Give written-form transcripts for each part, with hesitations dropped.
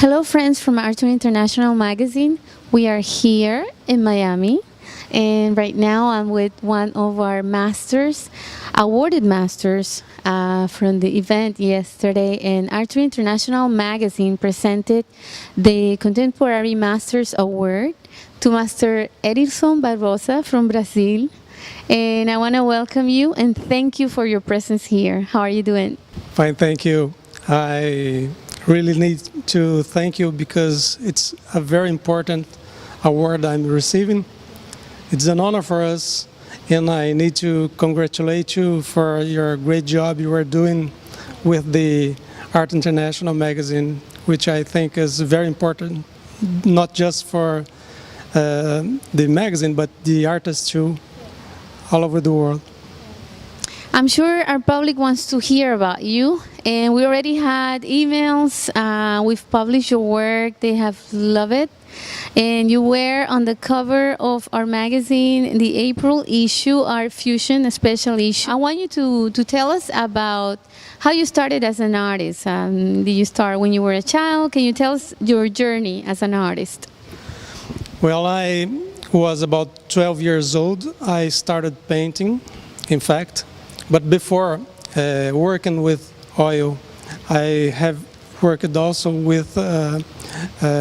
Hello friends from Arttour International Magazine. We are here in Miami, and right now I'm with one of our masters, awarded masters from the event yesterday, and Arttour International Magazine presented the Contemporary Masters Award to Master Edilson Barbosa from Brazil. And I want to welcome you and thank you for your presence here. How are you doing? Fine, thank you. I really need to thank you because it's a very important award I'm receiving. It's an honor for us, and I need to congratulate you for your great job you are doing with the Art International magazine, which I think is very important, not just for the magazine, but the artists too, all over the world. I'm sure our public wants to hear about you, and we already had emails. We've published your work. They have loved it. And you were on the cover of our magazine, the April issue, Art Fusion, a special issue. I want you to tell us about how you started as an artist. Did you start when you were a child? Can you tell us your journey as an artist? Well, I was about 12 years old. I started painting, in fact. But before working with oil, I have worked also with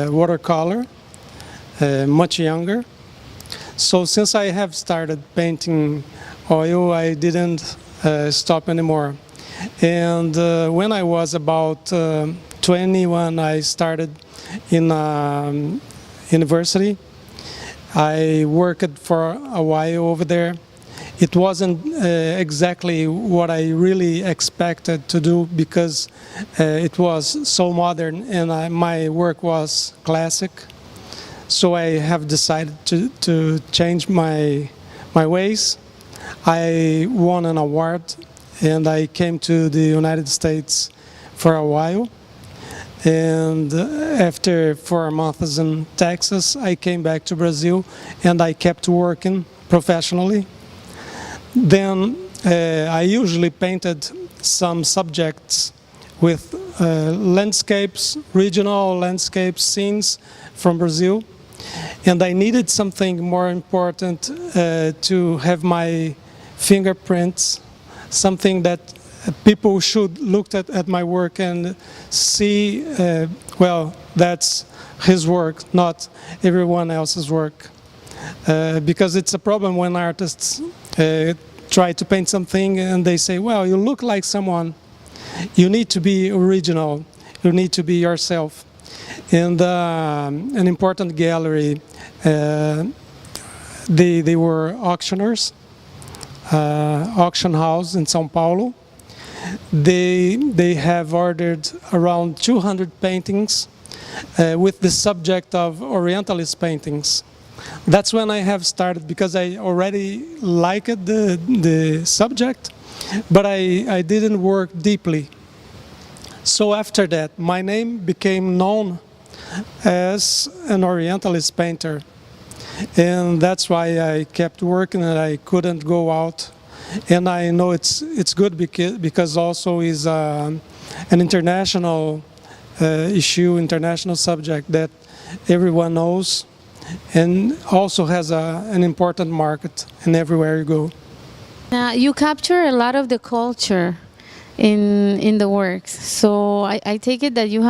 watercolor, much younger. So since I have started painting oil, I didn't stop anymore. And when I was about 21, I started in university. I worked for a while over there. It wasn't exactly what I really expected to do because it was so modern and my work was classic. So I have decided to change my ways. I won an award and I came to the United States for a while. And after 4 months in Texas, I came back to Brazil and I kept working professionally. Then I usually painted some subjects with landscapes, regional landscape scenes from Brazil. And I needed something more important to have my fingerprints, something that people should look at my work and see, well, that's his work, not everyone else's work. Because it's a problem when artists try to paint something and they say, well, you look like someone. You need to be original. You need to be yourself. And an important gallery, they were auctioneers, auction house in São Paulo. They have ordered around 200 paintings with the subject of Orientalist paintings. That's when I have started because I already liked the subject, but I didn't work deeply. So after that, my name became known as an Orientalist painter. And that's why I kept working and I couldn't go out. And I know it's good because also is an international issue, international subject that everyone knows. And also has an important market in everywhere you go. You capture a lot of the culture in the works. So I take it that you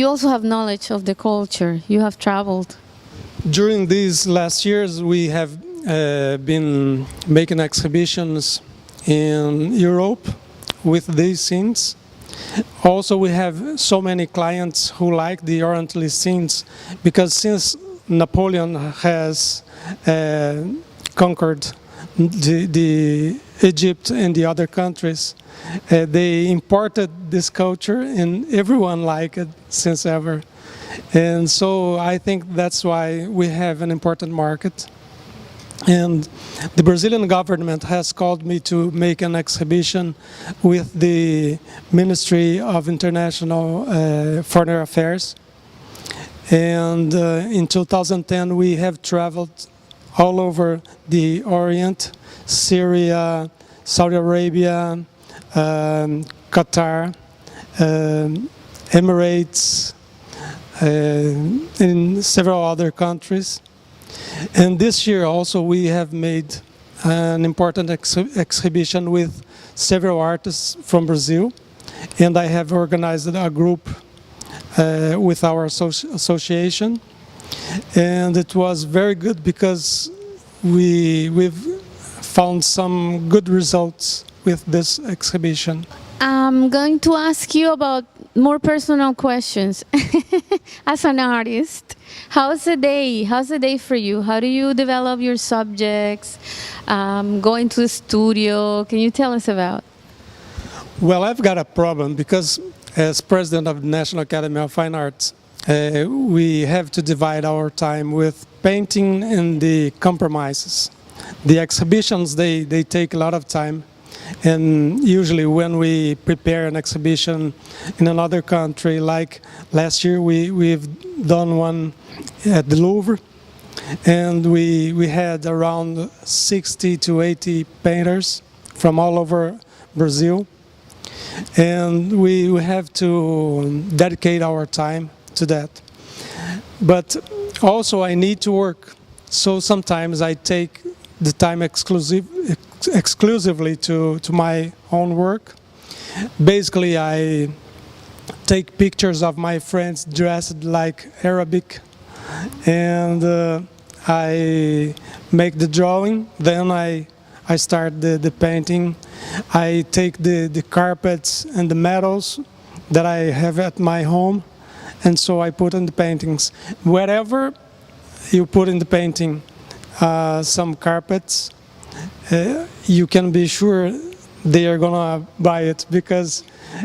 also have knowledge of the culture. You have traveled. During these last years, we have been making exhibitions in Europe with these scenes. Also, we have so many clients who like the Orientalist scenes because since Napoleon has conquered the Egypt and the other countries. They imported this culture and everyone liked it since ever. And so I think that's why we have an important market. And the Brazilian government has called me to make an exhibition with the Ministry of International Foreign Affairs. And in 2010 we have traveled all over the Orient, Syria, Saudi Arabia, Qatar, Emirates, in several other countries. And this year also we have made an important exhibition with several artists from Brazil, and I have organized a group with our association, and it was very good because we've found some good results with this exhibition. I'm going to ask you about more personal questions. As an artist, how's the day? How's the day for you? How do you develop your subjects? Going to the studio? Can you tell us about? Well, I've got a problem because as president of the National Academy of Fine Arts, we have to divide our time with painting and the compromises. The exhibitions, they take a lot of time. And usually when we prepare an exhibition in another country, like last year we've done one at the Louvre, and we had around 60 to 80 painters from all over Brazil. And we have to dedicate our time to that. But also I need to work, so sometimes I take the time exclusively to my own work. Basically, I take pictures of my friends dressed like Arabic, and I make the drawing, then I start the painting. I take the carpets and the metals that I have at my home, and so I put in the paintings. Wherever you put in the painting some carpets, you can be sure they are gonna buy it, because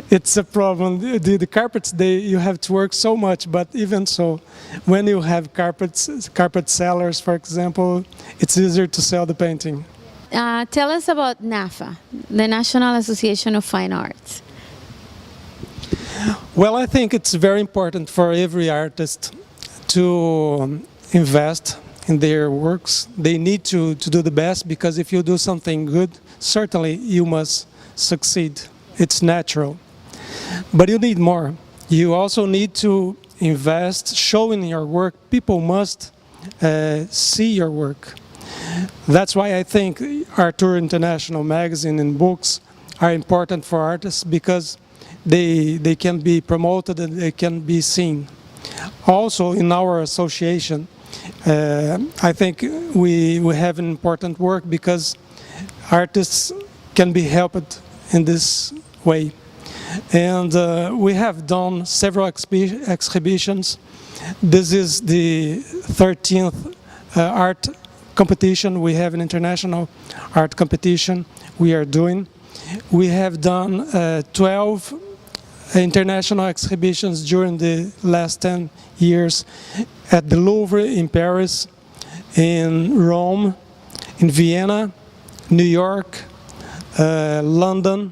it's a problem. The carpets, you have to work so much, but even so, when you have carpet sellers, for example, it's easier to sell the painting. Tell us about NAFA, the National Association of Fine Arts. Well, I think it's very important for every artist to invest in their works. They need to do the best, because if you do something good, certainly you must succeed. It's natural. But you need more. You also need to invest, showing your work. People must see your work. That's why I think Arttour International magazine and books are important for artists, because they can be promoted and they can be seen. Also in our association, I think we have an important work, because artists can be helped in this way. And we have done several exhibitions. This is the 13th art competition. We have an international art competition we are doing. We have done 12 international exhibitions during the last 10 years at the Louvre in Paris, in Rome, in Vienna, New York, London,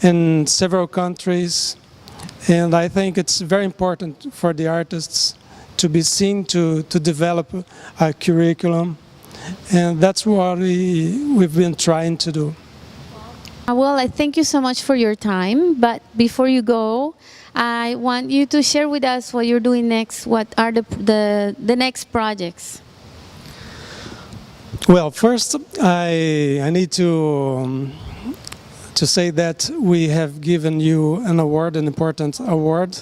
and several countries. And I think it's very important for the artists to be seen, to develop a curriculum. And that's what we've been trying to do. Well, I thank you so much for your time. But before you go, I want you to share with us what you're doing next. What are the next projects? Well, first, I need to say that we have given you an award, an important award,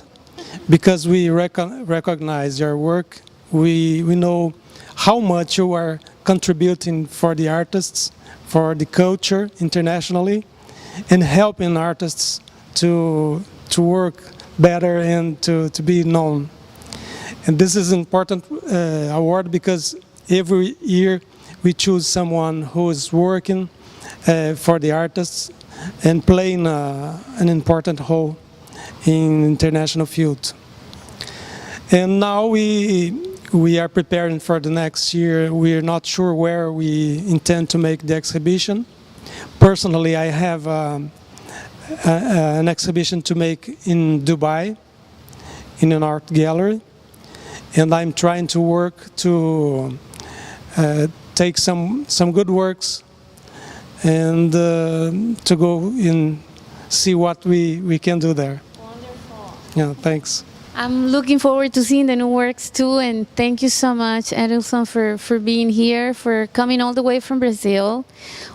because we recognize your work. We know how much you are contributing for the artists, for the culture internationally, and helping artists to work better and to be known. And this is an important award, because every year we choose someone who is working for the artists and playing an important role in international field. And now we are preparing for the next year. We are not sure where we intend to make the exhibition. Personally, I have an exhibition to make in Dubai, in an art gallery, and I'm trying to work to take some good works and to go and see what we can do there. Wonderful. Yeah, thanks. I'm looking forward to seeing the new works too, and thank you so much, Edilson, for being here, for coming all the way from Brazil.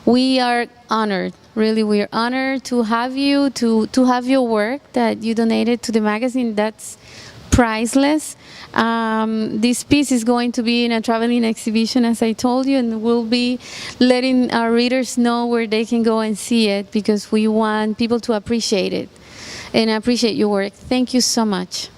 We are honored, really, we are honored to have you, to have your work that you donated to the magazine. That's priceless. This piece is going to be in a traveling exhibition, as I told you, and we'll be letting our readers know where they can go and see it, because we want people to appreciate it and appreciate your work. Thank you so much.